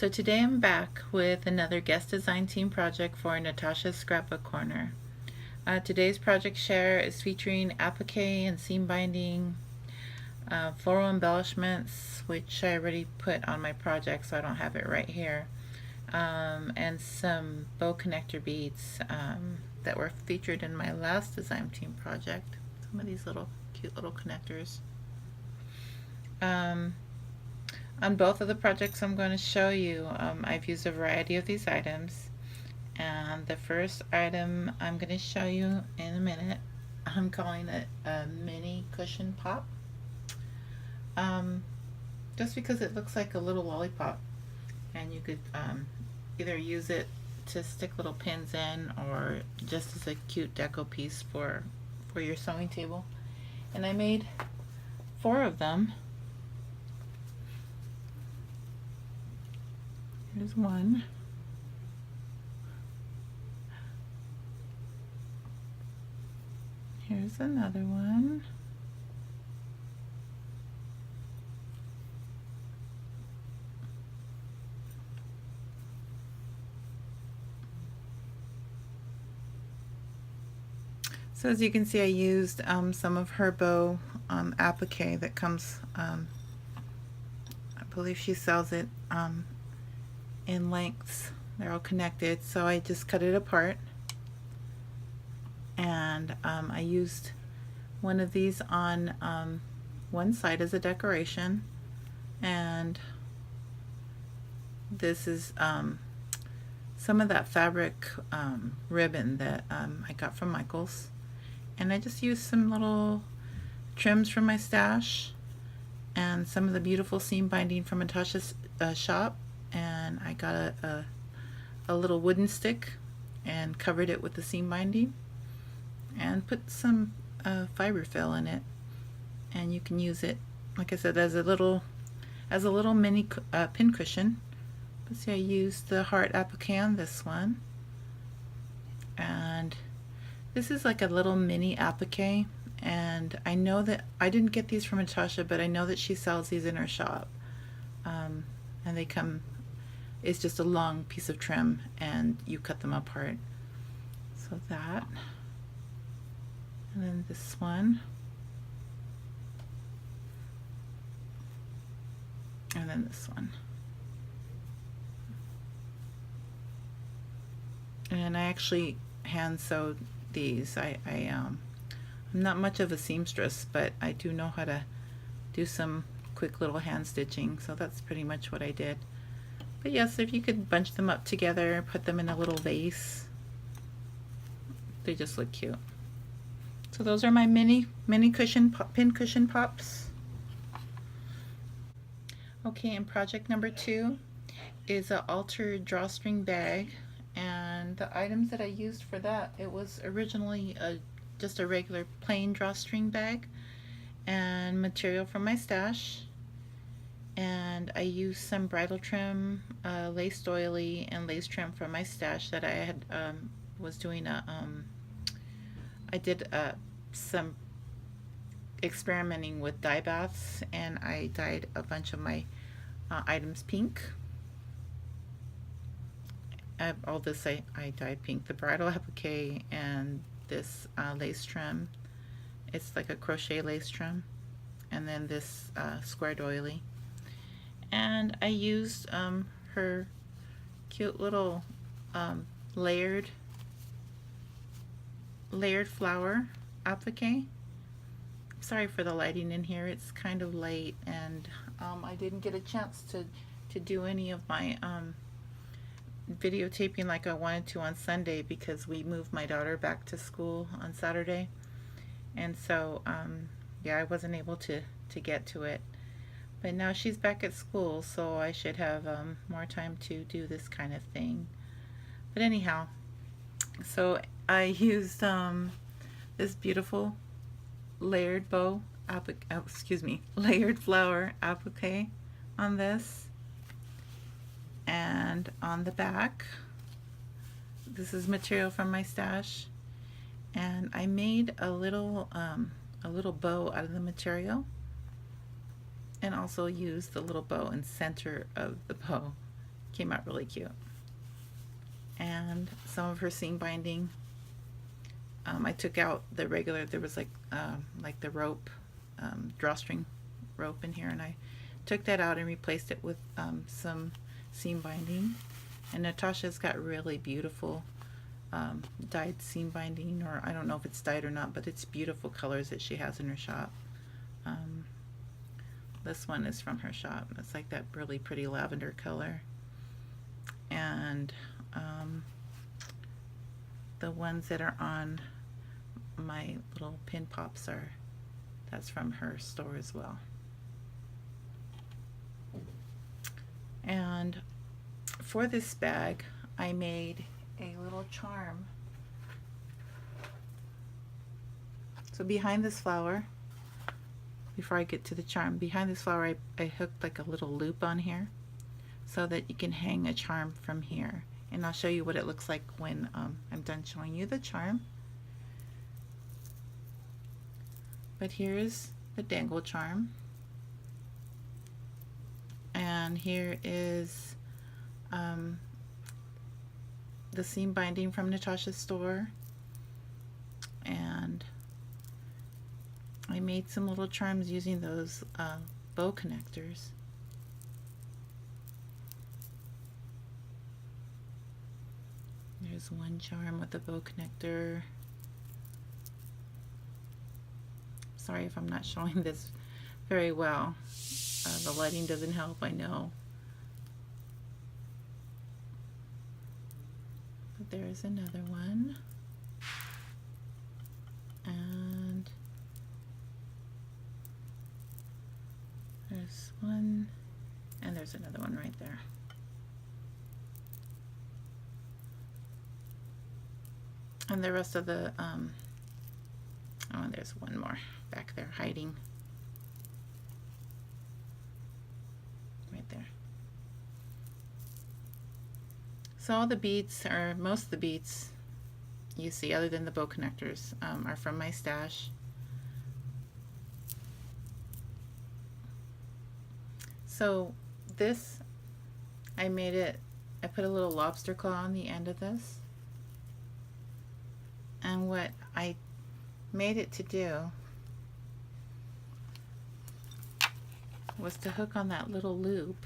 So today I'm back with another guest design team project for Natasha's Scrapbook Corner. Today's project share is featuring applique and seam binding, floral embellishments, which I already put on my project so I don't have it right here, and some bow connector beads that were featured in my last design team project. Some of these little cute little connectors. On both of the projects I'm going to show you, I've used a variety of these items. And the first item I'm going to show you in a minute, I'm calling it a mini cushion pop. Just because it looks like a little lollipop, and you could either use it to stick little pins in or just as a cute deco piece for your sewing table. And I made 4 of them. Here's one. Here's another one. So as you can see, I used some of her bow applique that comes, I believe she sells it in lengths. They're all connected, so I just cut it apart, and I used one of these on one side as a decoration, and this is some of that fabric ribbon that I got from Michael's, and I just used some little trims from my stash and some of the beautiful seam binding from Natasha's shop, and I got a little wooden stick and covered it with the seam binding and put some fiber fill in it, and you can use it, like I said, as a little mini pin cushion. But see, I used the heart applique on this one, and this is like a little mini applique, and I know that I didn't get these from Natasha, but I know that she sells these in her shop, and they come, it's just a long piece of trim and you cut them apart. So that, and then this one, and then this one. And I actually hand sewed these. I'm not much of a seamstress, but I do know how to do some quick little hand stitching, so that's pretty much what I did. But yes, if you could bunch them up together, put them in a little vase, they just look cute. So those are my mini cushion pin cushion pops. Okay, and project number 2 is an altered drawstring bag, and the items that I used for that, it was originally just a regular plain drawstring bag and material from my stash, and I used some bridal trim, lace doily, and lace trim from my stash that I had was doing I did some experimenting with dye baths, and I dyed a bunch of my items pink. All this I dyed pink. The bridal applique and this lace trim, it's like a crochet lace trim, and then this square doily. And I used her cute little layered flower applique. Sorry for the lighting in here, it's kind of late, and I didn't get a chance to do any of my videotaping like I wanted to on Sunday because we moved my daughter back to school on Saturday, and so yeah, I wasn't able to get to it. But now she's back at school, so I should have more time to do this kind of thing. But anyhow, so I used this beautiful layered bow layered flower applique on this, and on the back, this is material from my stash, and I made a little bow out of the material, and also used the little bow in center of the bow. Came out really cute. And some of her seam binding, I took out the regular, there was like the rope, drawstring rope in here, and I took that out and replaced it with some seam binding. And Natasha's got really beautiful dyed seam binding, or I don't know if it's dyed or not, but it's beautiful colors that she has in her shop. This one is from her shop. It's like that really pretty lavender color. And the ones that are on my little pin pops that's from her store as well. And for this bag, I made a little charm. So behind this flower, before I get to the charm, behind this flower I hooked like a little loop on here so that you can hang a charm from here. And I'll show you what it looks like when I'm done showing you the charm. But here's the dangle charm. And here is the seam binding from Natasha's store. And I made some little charms using those bow connectors. There's one charm with a bow connector. Sorry if I'm not showing this very well. The lighting doesn't help, I know. But there's another one. And there's one, and there's another one right there. And the rest of the, oh, and there's one more back there hiding. Right there. So all the beads, or most of the beads you see, other than the bow connectors, are from my stash. So this, I put a little lobster claw on the end of this. And what I made it to do was to hook on that little loop.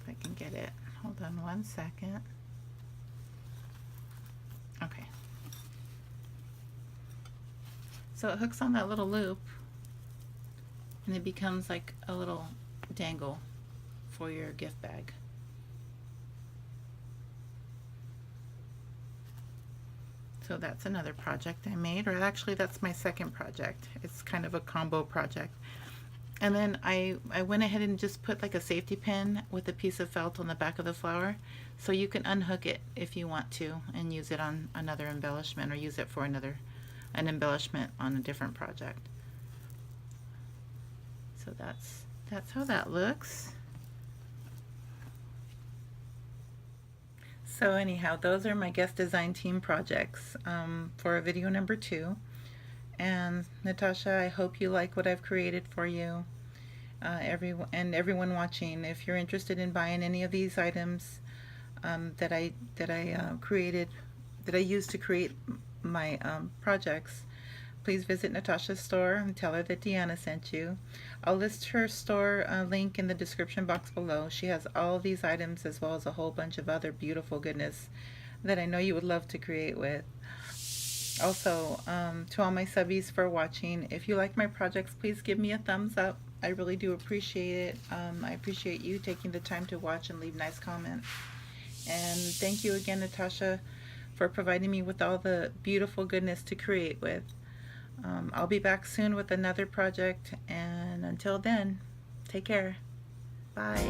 If I can get it. Hold on one second. Okay. So it hooks on that little loop, and it becomes like a little dangle for your gift bag. So that's another project I made, or actually that's my second project. It's kind of a combo project. And then I went ahead and just put like a safety pin with a piece of felt on the back of the flower, so you can unhook it if you want to and use it on another embellishment, or use it for an embellishment on a different project. So that's how that looks. So anyhow, those are my guest design team projects for video number 2. And Natasha, I hope you like what I've created for you. Everyone watching, if you're interested in buying any of these items that I created, that I used to create my projects, please visit Natasha's store and tell her that Deanna sent you. I'll list her store link in the description box below. She has all of these items as well as a whole bunch of other beautiful goodness that I know you would love to create with. Also, to all my subbies for watching, if you like my projects, please give me a thumbs up. I really do appreciate it. I appreciate you taking the time to watch and leave nice comments. And thank you again, Natasha, for providing me with all the beautiful goodness to create with. I'll be back soon with another project, and until then, take care. Bye.